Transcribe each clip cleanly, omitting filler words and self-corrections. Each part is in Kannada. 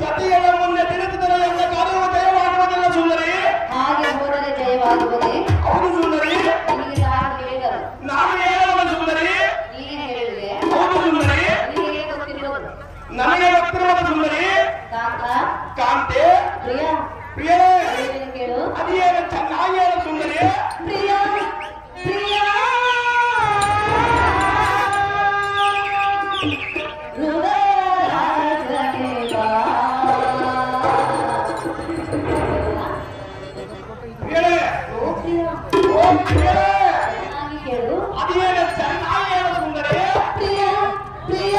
ಸತಿಯರ ಮುಂದೆ ತಿಳಿಸಿದರೆಲ್ಲ ಕಾರ್ಯವು ಜಯವಾಗುವುದಿಲ್ಲ ಸುಂದರಿ. ಹಾಗೆ ಹೋದರೆ ಜಯವಾಗುವುದೇ? ಹೌದು ಸುಂದರಿ. ನಿನಗೆ ಯಾರು ಹೇಳಿದರು? ನಾನು ಹೇಳೋಣ ಸುಂದರಿ. ನೀನೇ ಹೇಳಿದೆ. ಹೌದು ಸುಂದರಿ. ನಿನಗೆ ಗೊತ್ತಿರುವುದು? ನನಗೆ ಗೊತ್ತಿರುವುದು ಸುಂದರಿ. ಕಾಂತ, ಕಾಂತೆ, ಪ್ರಿಯ, ಪ್ರಿಯ ಕೇಳು. ಅದೇನು ಚೆನ್ನಾಗಿ ಹೇಳು ಸುಂದರಿ. ಪ್ರಿಯ ಪ್ರಿಯ ಕೇಳು. ಅದೇನು ಚೆನ್ನಾಗಿ ಹೇಳು ಸುಂದರಿ. ಪ್ರಿಯ ಪ್ರಿಯ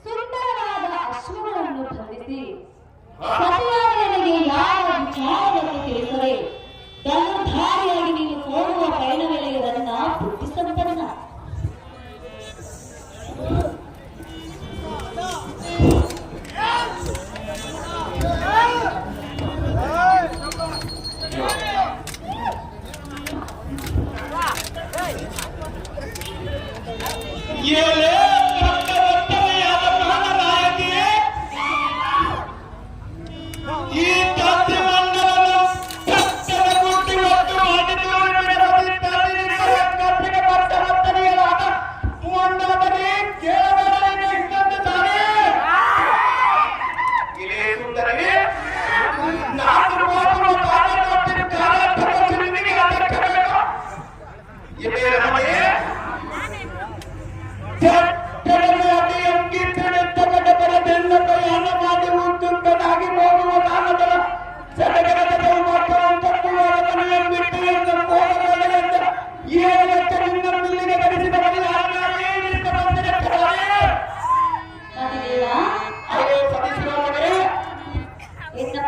ಸುಂದರವಾದ ಅಶ್ವಗಳನ್ನು ಬಂಧಿಸಿ ಸತಿಯಾದನಿಗೆ ಯಾವ ವಿಚಾರವನ್ನು ತಿಳಿಸದೆ ಧರ್ಮಧಾರಿಯಾಗಿ ನೀನು ಹೋಗುವ ಪಯಣವೇಳೆಗೆ ನನ್ನ ಬುದ್ಧಿ ಸಂಪನ್ನ.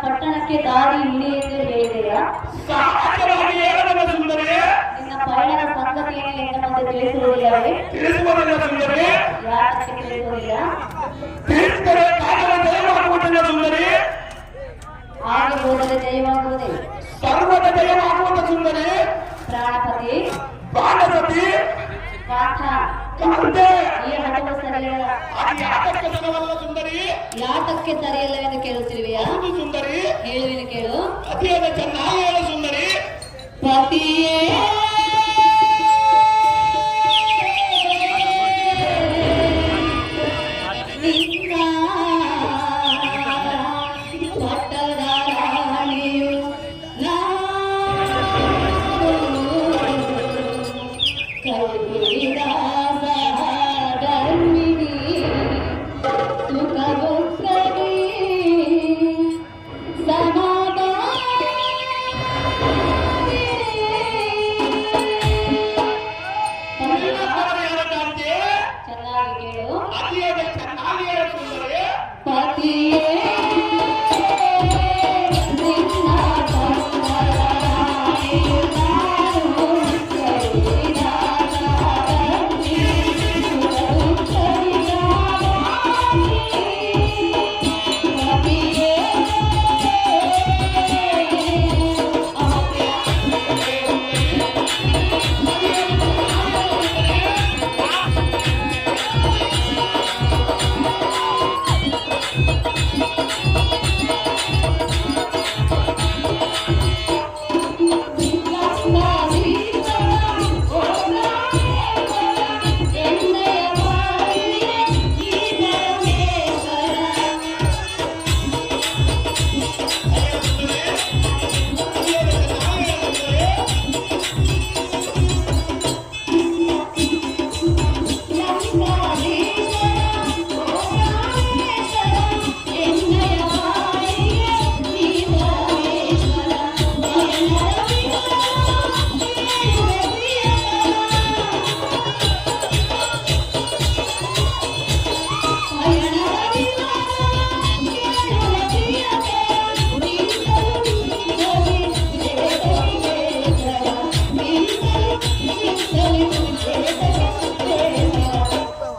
ಪಟ್ಟಣಕ್ಕೆ ದಾರಿ ಇಲ್ಲಿ ಎಂದು ಹೇಳಿದೆಯಾ? ನಿನ್ನ ಪಯಣದ ಸಂಗತಿಯನ್ನು ಎನ್ನ ಮುಂದೆ ತಿಳಿಸುವುದಿಲ್ಲವೇ? ಯಾಕೆ ತಿಳಿಸುವುದಿಲ್ಲ? ಹಾಗೆ ಹೋದರೆ ಜಯವಾಗುವುದೇ? ಸರ್ವದ ಜಯವಾಗುವುದು ಸುಂದರಿ. ಪ್ರಾಣಪತಿ, ಪ್ರಾಣಪತಿ, ಈ ಹಠವು ಸರಿಯಲ್ಲ. ಸುಂದರಿ ಯಾತಕ್ಕೆ ಸರಿಯಲ್ಲವೆಂದು ಕೇಳುತ್ತಿರುವೆಯಾ? ಸುಂದರಿ ಹೇಳುವಿನ ಕೇಳು. ಅತಿಯಾದ ಚೆನ್ನಾಗಿ ಹೇಳು ಸುಂದರಿ. ಪತಿಯೇ ಅತಿಯಾದ ಚೆನ್ನಾಗಿ ಹೇಳು ಸುಂದರಿ. ಪತಿಯೇ ನಿನ್ನ ಕಂದರಾಯು ನಾನು ಕೈಲಾಗಲಿ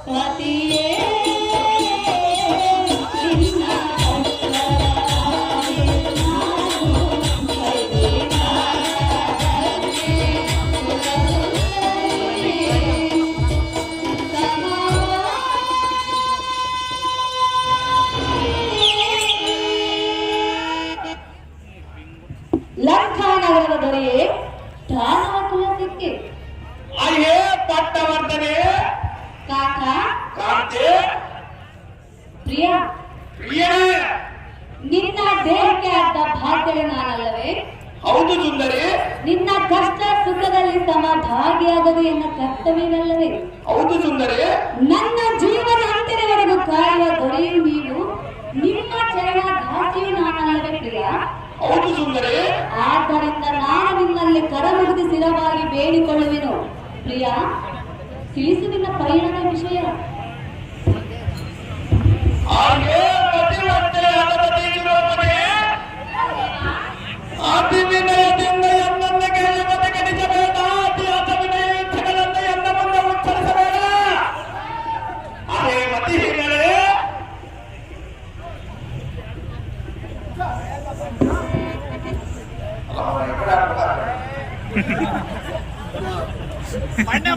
ಪತಿಯೇ ಲಂಕಾನಗರದ ದೊರೆಯೇ ದಾನವ ತುಳಸಿಕ್ಕೆ ಅಯ್ಯೇ ಪಟ್ಟವರ್ಧನೆ ಕಾಕ ಕಾಂತೆ ಪ್ರಿಯ ಪ್ರಿಯನೇ. ನಿನ್ನ ದೇಹಕ್ಕೆ ಆದ ಭಾಗ್ಯವೇ ನಾನಲ್ಲವೇ? ಹೌದು ಸುಂದರಿ. ನಿನ್ನ ಕಷ್ಟ ಸುಖದಲ್ಲಿ ಸಮಭಾಗಿಯಾಗದು ಎನ್ನ ಕರ್ತವ್ಯವಲ್ಲವೇ? ಹೌದು ಸುಂದರಿ. ನನ್ನ ಜೀವನ ಅಂತಿನವರೆಗೂ ಕಾಯುವ ದೊರೆಯು ನೀವು, ನಿಮ್ಮ ಚರಣ ದಾಸಿಯು ನಾನಲ್ಲವೇ ಪ್ರಿಯ? ಹೌದು ಸುಂದರಿ. ಆದ್ದರಿಂದ ನಾನು ನಿನ್ನಲ್ಲಿ ಕರಮುಗಿದು ಸ್ಥಿರವಾಗಿ ಬೇಡಿಕೊಳ್ಳುವೆನು ಪ್ರಿಯ. ತಿಳಿಸು ನಿನ್ನ ಪರಿಣಾಮ ವಿಷಯ. ಹಾಗೆ ಪತಿವರ್ತೆ ಅಗರದಿ ನಿರೂಪಣೆ ಅತಿ ವಿನಯದಿಂದ ಎನ್ನನ್ನು ಗೆಳೆಯ ಬದಕಡಿಸಬೇಡ. ಅತಿ ಅಸವಿನಯ ಯುದ್ಧಗಳನ್ನು ಎನ್ನ ಮುಂದೆ ಉಚ್ಚರಿಸಬೇಡ. ಅದೇ ಮತಿ ಹಿರಿಯರೇ. ಪಂಡ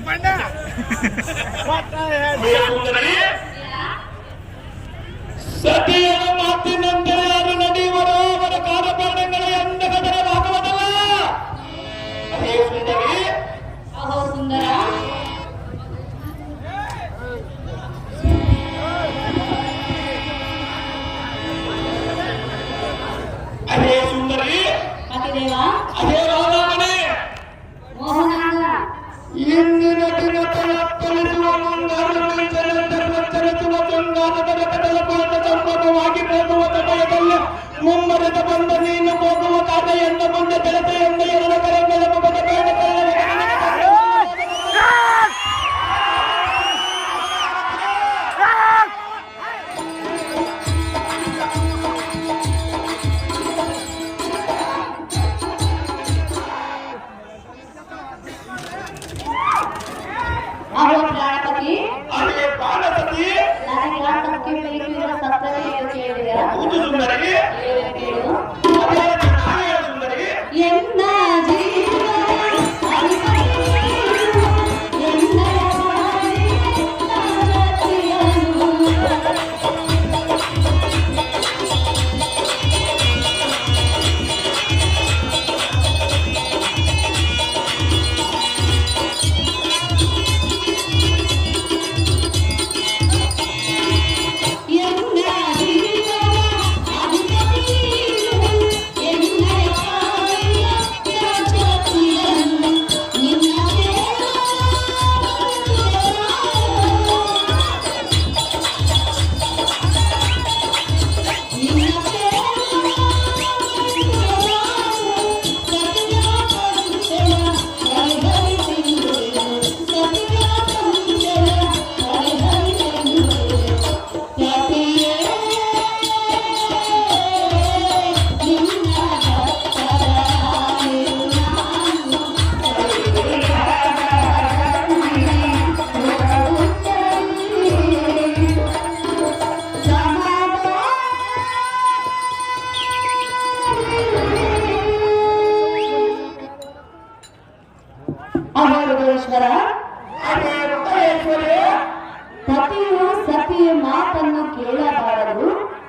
ನೀನು ಸತಿಯ ಮಾತನ್ನು ಕೇಳಬಾರದು.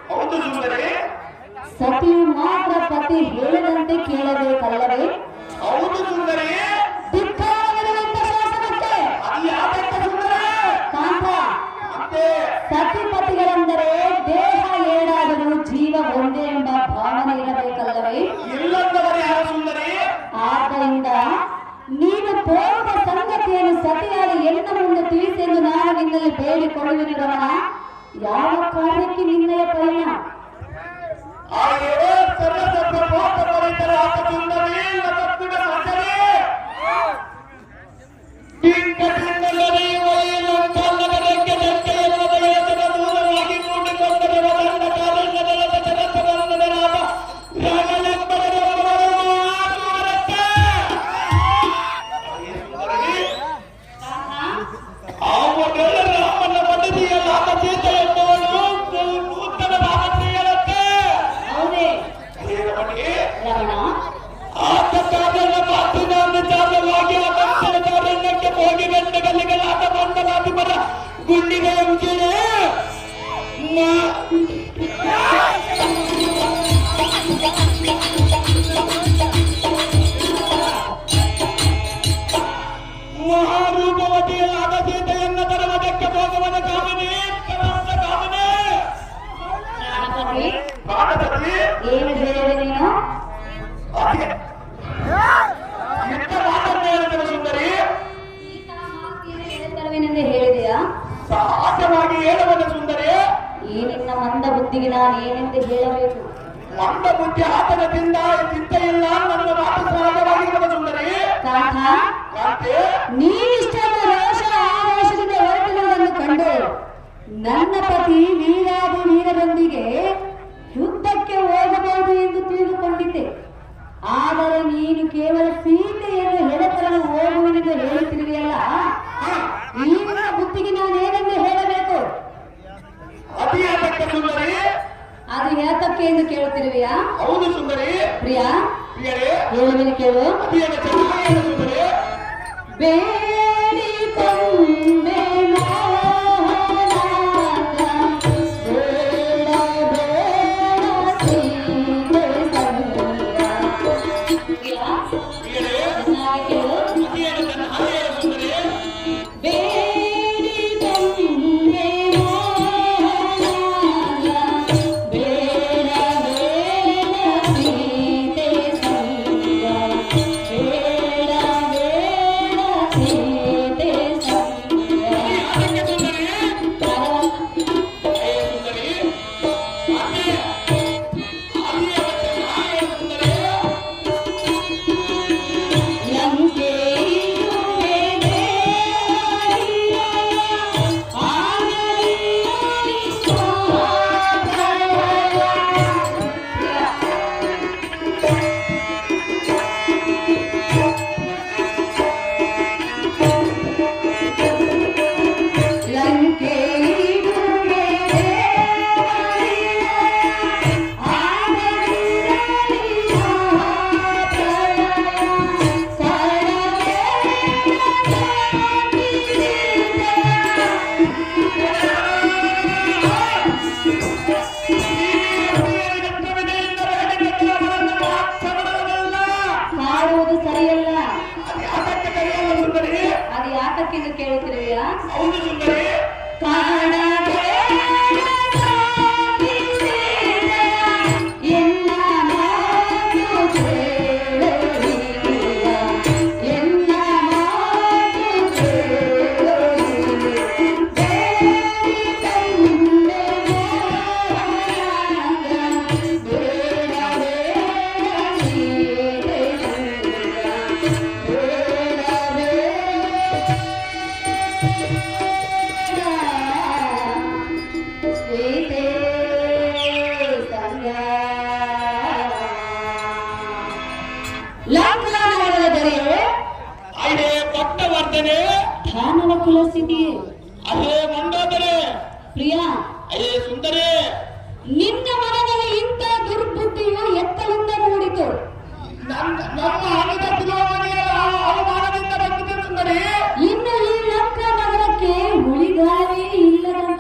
ಹೌದು ಸುಂದರಿ. ಸತಿಯು ಮಾತ್ರ ಪತಿ ಹೇಳಿದಂತೆ ಕೇಳಬೇಕಲ್ಲವೇ? ಹೌದು ಸುಂದರಿ. ಧಿಕ್ಕಾರವಿರುವಂತ ಶಾಸನಕ್ಕೆ ಅದು ಯಾಕೆ ಸುಂದರಿ? ಕಾಂತ, ಮತ್ತೆ ಸತಿಪತಿಗಳೆಂದರೆ ದೇಹ ಏನಾದರೂ ಜೀವ ಒಂದೇ ಎಂಬ ಭಾವನೆ ಇರಬೇಕಲ್ಲವೇ? ಇಲ್ಲದವರು ಯಾರು ಸುಂದರಿ? ಆದ್ದರಿಂದ ನೀನು ತೋರಿದ ಸಂಗತಿಯನ್ನು ಸತಿಯಾದ ಎನ್ನ ಮುಂದೆ ತಿಳಿಸೆಂದು ನಾನು ನಿನ್ನಲ್ಲಿ ಬೇಡಿಕೊಳ್ಳುವೆನು ರಮಣ. ಯಾವ ಕಾರ್ಯಕ್ಕೆ ನಿನ್ನಯ ಪರಿಣಾಮ? ಹಾಗೆಯೇ ಸರ್ವಸರ್ವ ಲೋಕ ಪರಿತರಾದ ಸುಂದರಿ ಲಗತ್ತಿನ ಸಂದರಿ. ಕಿಂಕಟಿಂದಲರಿ ವೈಲಂಕಲ್ಲದಕ್ಕೆ ಧಕ್ಕೆಯನ್ನು ಬಯಸದ ಮೂಲವಾಗಿ ಕೂಡಿಕೊಂಡರೆ ವದಂಡ ಕಾಲಂಗದ ಜಗತ್ತವನ್ನದರಾದ ರಾಗಲಂಬರದವರನ್ನು ಆಸುವರಕ್ಕೆ. ಹಾಗೆ ಸುಂದರಿ, ಆ ಮೊದಲ ರಾಮನ ಮಡದಿಯಲ್ಲಾದ ಸೀತೆ ಎಂಬವನು ನೂತನ ಭಾರತೀಯರಂತೆ. ಹೌದೇ ಹೇಳಬಡಿ. ರಮಣ, ಆತ ಕಾರ್ಯನ ಮಾತಿನ ನಿಜವಾಗಿ ಅದಂತರ ಕಾರ್ಯಕ್ಕೆ ಹೋಗಿ ಗಂಟೆಗಲ್ಲಿಗಳಾದ ಮಂಡಲಾಧಿಪರ ಗುಂಡಿಗೆ ಎಂಜಿನೆ ಮಹಾರೂಪವತಿಯಲ್ಲಾದ ಸೀತೆಯನ್ನ ತರುವುದಕ್ಕೆ ಹೋಗುವನ ಕಾಮನೆ ಕರಾಂತ ಕಾಮನೆ. ಪ್ರಾಣಪತಿ, ಪ್ರಾಣಪತಿ ಏನು ಹೇಳಿದೆ ನೀನು? ಹಾಗೆ ಎಂತ ಮಾತನ್ನು ಹೇಳಿದರು ಸುಂದರಿ? ಹೇಳ್ತರುವೆನೆಂದು ಹೇಳಿದೆಯಾ? ಸಹಜವಾಗಿ ಹೇಳುವನ ಸುಂದರಿ. ಈ ನಿನ್ನ ಮಂದ ಬುದ್ಧಿಗೆ ನಾನು ಏನೆಂದು ಹೇಳಬೇಕು? ಮಂದ ಬುದ್ಧಿ ಆತನ ಚಿಂತೆ ಇಲ್ಲ. ನನ್ನ ಮಾತು ಸಹಜವಾಗಿರುವ ಸುಂದರಿ. ಕಾಂತ, ಕಾಂತೆ, ನೀನಿಷ್ಟೊಂದು ರೋಷ ಆರೋಷದಿಂದ ಹೊರಟಿರುವುದನ್ನು ಕಂಡು ನನ್ನ ಪತಿ ವೀರಾದಿ ವೀರರೊಂದಿಗೆ ಯುದ್ಧಕ್ಕೆ ಹೋಗಬಹುದು ಎಂದು ತಿಳಿದುಕೊಂಡಿದ್ದೆ. ಆದರೆ ನೀನು ಕೇವಲ ಸೀತೆಯನ್ನು ಹೆಣತರಲು ಹೋಗುವೆನೆಂದು ಹೇಳುತ್ತಿರುವೆಯಲ್ಲ, ಈ ನಿನ್ನ ಬುದ್ಧಿಗೆ ನಾನೇನೆಂದು ಹೇಳಬೇಕು? ಅತಿ ಯಾತಕ್ಕೆ ಸುಂದರಿ? ಅದು ಯಾತಕ್ಕೆ ಎಂದು ಕೇಳುತ್ತಿರುವೆಯಾ? ಹೌದು ಸುಂದರಿ. ಪ್ರಿಯಾ, ಪ್ರಿಯರೇ, ಹೇಳುವೆನು ಕೇಳು. ಅತಿಯನ್ನು ಚೆನ್ನಾಗಿ ಹೇಳು ಸುಂದರಿ. ಬೇಡಿಕೊಂಡೆ ಮೋಹನಾದ ಬೇಡ ಬೇಡ ಸೀತೆ ಸಂಗ. ಪ್ರಿಯಾ, ಪ್ರಿಯರೇ, ಚೆನ್ನಾಗಿ ಕೇಳು. ಅತಿಯನ್ನು ಚೆನ್ನಾಗಿ ಹೇಳು ಸುಂದರಿ. ಬೇಡಿಕೊಂಡೆ ಮೋಹನಾದ ಬೇಡ ಬೇಡ ಸೀತೆ ಸಂಗ. ಬೇಡ ಬೇಡ ಸೀತೆ ಸಂಗ. ಯಾತಕ್ಕೆ ಸುಂದರಿ? ಏ ಸುಂದರಿ, ಅತಿಯನ್ನು ಚೆನ್ನಾಗಿ ಹೇಳು ಸುಂದರಿ. ಲಂಕೆ ಇರುವೆ ದೇವರಿಯ ಆಗಲಿ ಸ್ವಾಧಯ. ಲಂಕೆ ಇರುವೆ ದೇವರಿಯ ಆಗಲಿ ಸ್ವಾಧಯ. ಮಾಡುವುದು ಸರಿಯಲ್ಲ. ಅದು ಯಾತಕ್ಕೆ ಕರೆಯಲ್ಲ ಸುಂದರಿ? ಅದು ಯಾತಕ್ಕೆಂದು ಕೇಳುತ್ತಿರುವೆಯಾ? ಹೌದು ಸುಂದರಿ. ಕಾಣದೆ ಸಾಗಿಸಿದ ಎನ್ನ ಮಾತು ಕೇಳಲಿಲ್ಲ. ಎನ್ನ ಮಾತು ಕೇಳಲಿಲ್ಲ. ಬೇಡಿಕೊಂಡೆ ಮೋಹನಾದ ಬೇಡ ಬೇಡ ಸೀತೆ ಸಂಗ. ಬೇಡ ಬೇಡ ಸೀತೆ ಸಂಗ. ಲಂಕಾನಗರದ ದೊರೆಯೇ, ಅದೇ ಪಟ್ಟವರ್ಧನೆ, ಧಾನವ ಕುಲಸಿದೆಯೇ? ಅದೇ ಮಂಡೋದರೆ, ಪ್ರಿಯಾ, ಅದೇ ಸುಂದರಿ. ನಿನ್ನ ಮನದಲ್ಲಿ ಇಂಥ ದುರ್ಬುದ್ಧಿಯು ಎತ್ತಲಿಂದ ಮೂಡಿತು. ನಮ್ಮ ಹಣದ ತಿಳುವಳಿಕೆಯ ಅವಮಾನದಿಂದ ಬಂದಿದೆ ಸುಂದರಿ. ಇನ್ನು ಈ ಲಂಕಾ ನಗರಕ್ಕೆ ಉಳಿಗಾಲವೇ ಇಲ್ಲದಂತೆ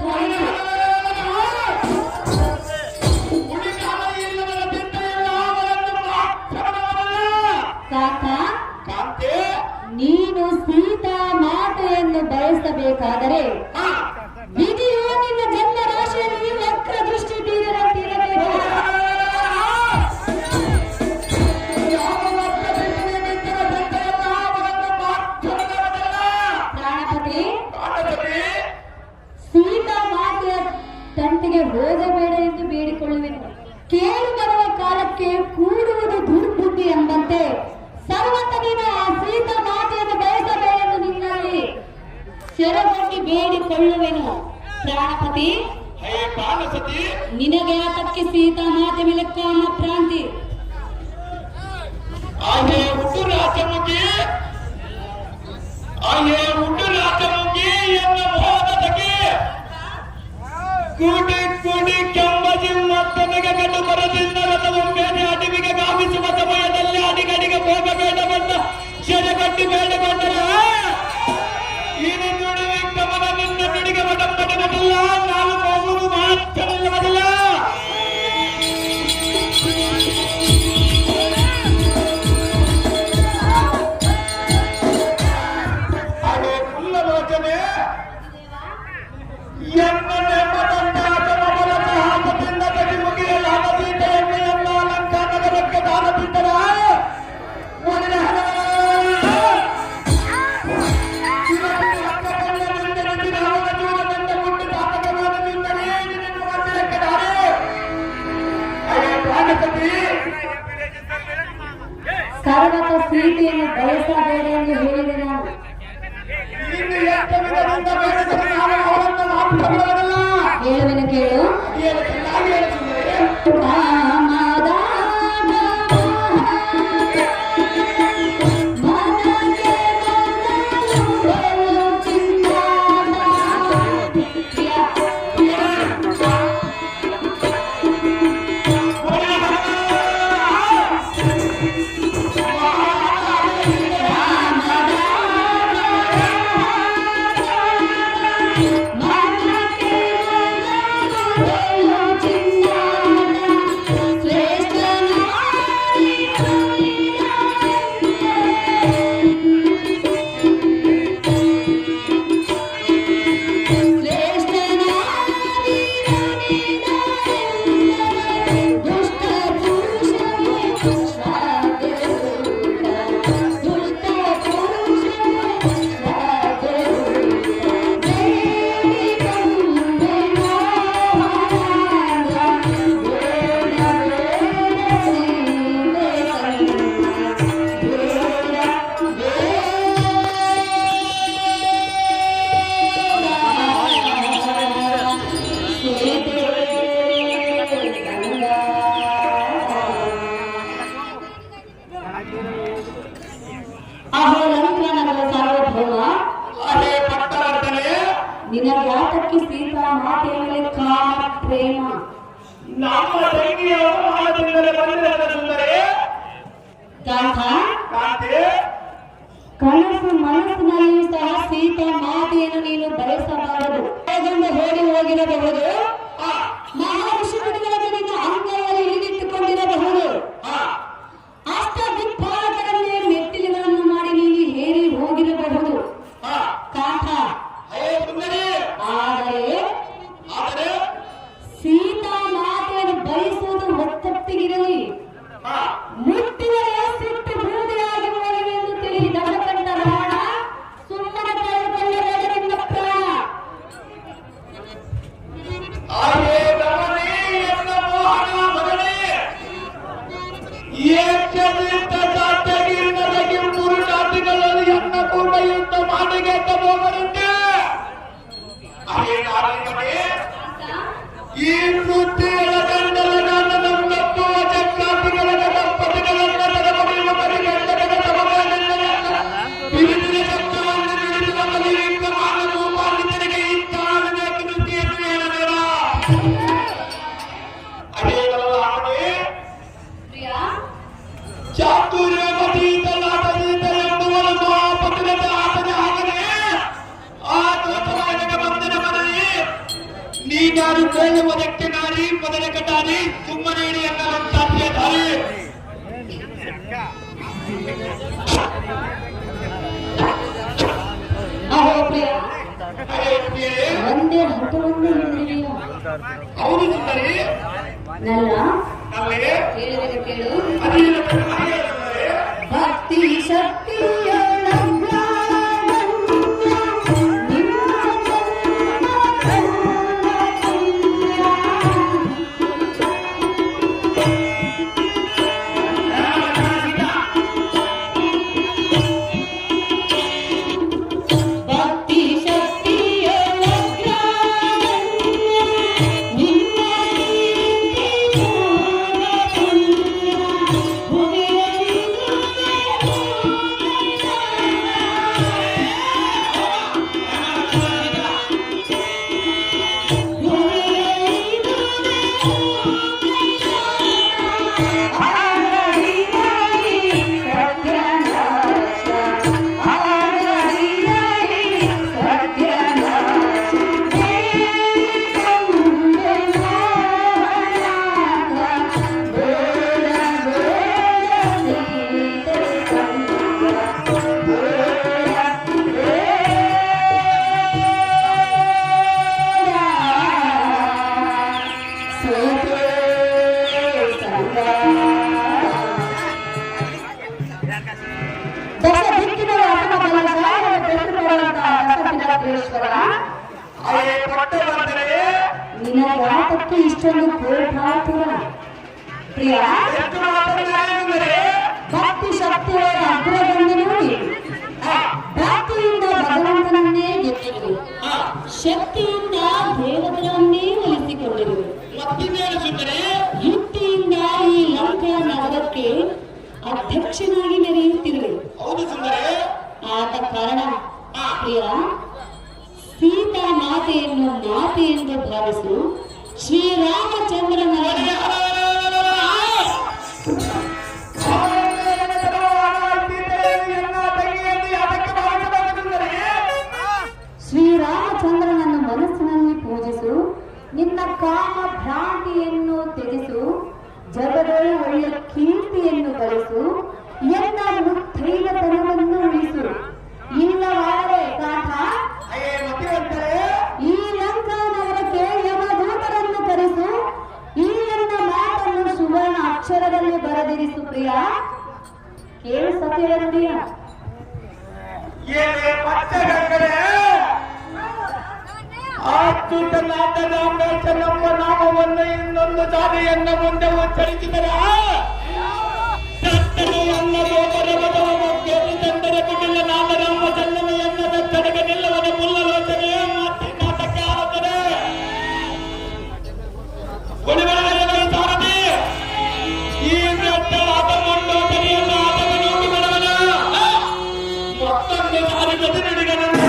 ಹೋಗಬೇಡ ಎಂದು ಬೇಡಿಕೊಳ್ಳುವೆನು. ಕೇಳಿ ಬರುವ ಕಾಲಕ್ಕೆ ಕೂಡುವುದು ದುರ್ಬುದ್ಧಿ ಎಂಬಂತೆ ಸರ್ವತ ನೀನು ಆ ಸೀತಾ ಮಾತೆಯನ್ನು ಬಯಸಬೇಡ ಎಂದು ನಿನ್ನಲ್ಲಿ ಶರವಾಗಿ ಬೇಡಿಕೊಳ್ಳುವೆನು. ಪ್ರಾಣಪತಿ, ಹೇ ಪ್ರಾಣಸತಿ, ನಿನಗೆ ಆತಕ್ಕೆ ಸೀತಾ ಮಾತೆ ಮೇಲೆ ಕಾಮ ಪ್ರಾಂತಿ. ಆಯೇ ಹುಟ್ಟು ರಾಜಮುಖಿ, ಆಯೇ ಹುಟ್ಟು ರಾಜಮುಖಿ ಎನ್ನ ಮೋಹದ ಸಖಿ, ಕೂಡಿ ಕೂಡಿ ಕೆಂಬಜಿ ಮತ್ತನಿಗೆ ಗಂಡು ಬರದಿಂದ ರಥವೊಮ್ಮೆನೆ ಅಡವಿಗೆ ಗಾಮಿಸುವ ಸಮಯದಲ್ಲಿ ಅಡಿಗಡಿಗೆ ಹೋಗಬೇಡವೆಂದ ಶರಗಟ್ಟಿ ಬೇಡಗೊಂಡರ ಈ ನುಡಿವಿ ಗಮನ ನಿನ್ನ ನುಡಿಗೆ ಒಡಂಬಡಿರಲಿಲ್ಲ. ನಾನು ಹೋಗುವುದು ಮಾತ್ರವಿಲ್ಲವಲ್ಲ. ಹಾಗೆ ಕುಲ್ಲಲೋಚನೆ ಎನ್ನನ್ನೇ ಮದಂತಾತನ ಮೂಲಕ ಹಾಕದಿಂದ ಕಡಿ ಮುಗಿಯಲು ಹಣದೀತ ಎಣ್ಣೆಯನ್ನ ಅಲಂಕಾರ ನಗರಕ್ಕೆ ದಾನದಿದ್ದರ ಓದಿನ ಹಣ ಸರ್ವತ ಸೀತೆಯನ್ನು ಬಯಸಬೇಡ ಎಂದು ಹೇಳಿದೆ ನಾನು. ಇನ್ನು ಎಷ್ಟು ವಿಧದಿಂದ ಬೇಡಿದರೆ ನಾನು ಅವರನ್ನು ಮಾತನಾಡಲ್ಲ. ಹೇಳುವೆನು ಕೇಳು. ಚೆನ್ನಾಗಿ ಹೇಳುತ್ತಿದ್ದರೆ ಕಾಮದ ನಿನಗೆ ಆತಕ್ಕೆ ಸೀತಾ ಮಾತೆಯ ಮೇಲೆ ಕಾಮ ಪ್ರೇಮ. ನಮ್ಮ ತಂಗಿಯ ಅವಮಾನದಿಂದಲೇ ಬಂದಿರದ ಸುಂದರಿ ಕಾಂತಿ, ಕನಸು ಮನಸ್ಸಿನಲ್ಲಿ ಸಹ ಸೀತಾ ಮಾತೆಯನ್ನು ನೀನು ಬಯಸಬಾರದು. ಹೇಗೆಂದು ಹೇಳಿ ಹೋಗಿರಬಹುದು, ಮಹರ್ಷಿಗಳ ನಿನ್ನ ಅಂಗೈಯಲ್ಲಿ ಹಿಡಿದಿಟ್ಟುಕೊಂಡಿರಬಹುದು. ಅಷ್ಟ ದಿಕ್ಪಾಲಕರನ್ನೇ ಮೆಟ್ಟಿಲುಗಳನ್ನು ಮಾಡಿ ನೀನು ಹೇರಿ ಹೋಗಿರಬಹುದು ಕಾಂತ. ಆದರೆ ಸೀತಾ ಮಾತೆಯನ್ನು ಬಯಸುವುದು ಒತ್ತಟ್ಟಿಗಿರಲಿ, ಮುಟ್ಟಿದರೆ ಸಿಟ್ಟು ಬೂದಿಯಾಗಿ ಹೋಗಲೆಂದು ತಿಳಿದು ದಡಕಂಡ ರಾಣ ಸುಮ್ಮನೆ ಕಳೆದುಕೊಳ್ಳಬೇಡ ನಿನ್ನ ಪ್ರಾಣ. ಕೂಡ ಯುದ್ಧ ಮಾಡಿಗೆ ಹೋಗರಂತೆ ಈ ವೃತ್ತಿಗಳ ಗಂಡಲ ನಮ್ಮಪ್ಪು ಚಕ್ರಾತಿಗಳ ದಂಪತಿಗಳನ್ನ ತಡಬಡಿಯುವ ಪರಿಗಂಡಗಳ ವಿವಿಧ ಶಬ್ದವನ್ನು ನೀಡಿದ ಮದುವೆಯಿಂದ ಮಾನವ ಪಾಲಿತರಿಗೆ ಇಂತಹ ಕೃತಿಯನ್ನು ಹೇಳಬೇಡ. ಅದೇನಲ್ಲ ಹಾಗೆ ಚಾತುರ್ಯಮತೀತಲಾಟದೀತ ಎಂಬುವನು ಮಹಾಪತಿರದ ಆತನ ಹಾಗನೆ ಆ ದೋಷವಾದಕ ಬಂಧನ ಮನೆಯೇ ನೀನಾರು ಕೇಳುವುದಕ್ಕೆ ನಾರಿ ಮೊದಲ ಕಟಾರಿ ಸುಮ್ಮನೆ ಇಡಿ ಎನ್ನಲು ಸಾಧ್ಯಧಾರಿ. ಒಂದೇ ಹಠವನ್ನು ಹಿಡಿದಿದೆಯಾ? ಹೌದು ಸುಂದರಿ, ನಲ್ಲ ನಲ್ಲೇ ಹೇಳಿದರೆ ಕೇಳು. ಅದೇನು ಸುಂದರಿ? ಭಕ್ತಿ ಶಕ್ತಿಯ ಸೋತೆ ಸಂಗ. ದಶ ದಿಕ್ಕಿನ ಅಥವಾ ಬಲಗಾಯದ ಬೆಟ್ಟುಗಳಂತಹ ದಶಪಿನಾಥೇಶ್ವರ, ನಿನಗಾತಕ್ಕೆ ಇಷ್ಟೊಂದು ಕೋಪಾತುರ ಪ್ರಿಯ. ಭಕ್ತಿ ಶಕ್ತಿಯಾದ ಅಗ್ರಗಣ್ಯನು ನೀನು. ಭಕ್ತಿಯಿಂದ ಭಗವಂತನನ್ನೇ ಗೆದ್ದಿರುವೆ, ಶಕ್ತಿಯಿಂದ ದೇವತೆಗಳನ್ನೇ ಒಲಿಸಿಕೊಂಡಿರುವೆ, ಯುಕ್ತಿಯಿಂದ ಈ ಲಂಕಾ ನಗರಕ್ಕೆ ಅಧ್ಯಕ್ಷನಾಗಿ ಮೆರೆಯುತ್ತಿರುವೆ. ಆದ ಕಾರಣ ಪ್ರಿಯ, ಸೀತಾ ಮಾತೆಯನ್ನು ಮಾತೆ ಎಂದು ಭಾವಿಸು. ಶ್ರೀರಾಮಚಂದ್ರನ ಶ್ರೀರಾಮಚಂದ್ರನನ್ನು ಮನಸ್ಸಿನಲ್ಲಿ ಪೂಜಿಸು. ನಿನ್ನ ಕಾಮ ಭ್ರಾಂತಿಯನ್ನು ತ್ಯಜಿಸು. ಜಗದಲ್ಲಿ ಒಳ್ಳೆಯ ಕೀರ್ತಿಯನ್ನು ಗಳಿಸು. ಎಲ್ಲ ಮುತ್ತೈದತನವನ್ನು ಉಳಿಸು. ಇಲ್ಲವಾದರೆ ಕಾಠ ಈ ಲಂಕಾ ನಗರಕ್ಕೆ ಯಮದೂತರನ್ನು ಕರೆಸು. ಈ ನನ್ನ ಮಾತನ್ನು ಸುವರ್ಣ ಅಕ್ಷರದಲ್ಲಿ ಬರೆದಿರಿಸು ಪ್ರಿಯ. ಕೇಳು ಸತ್ಯವರ್ತಿಯ. ಅಚ್ಯುತನಾಥನ ನಮ್ಮ ನಾಮವನ್ನು ಇನ್ನೊಂದು ಜಾತಿಯನ್ನ ಮುಂದೆ ಉಚ್ಚರಿಸಿದರೆ ತಂದರೆ ಬಿಟ್ಟಿಲ್ಲ ನಾಮ ನಮ್ಮ ಚನ್ನಮೆಯನ್ನ ಕಡೆಗೆ ನಿಲ್ಲವನ ಮುಲ್ಲಲೋಚನೆ ಮತ್ತೆ ನಾಟಕ ಆಗುತ್ತದೆ. ಸಾರಥಿ ಈ ಮಂಡೋದರಿಯನ್ನು ಆತನ ನೋಡಿ ಬಿಡವನ ಮತ್ತೊಂದು ಸಾರಿ ಪ್ರತಿನಿಧಿಗಳನ್ನು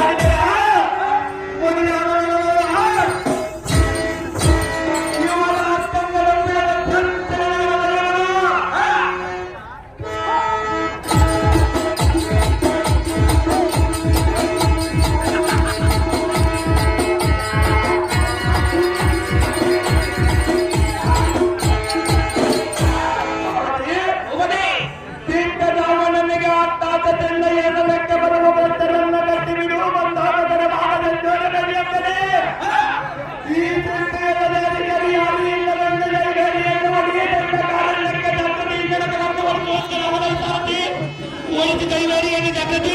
ಕೈವಾರಿಯನ್ನು ಜಾಗೃತಿ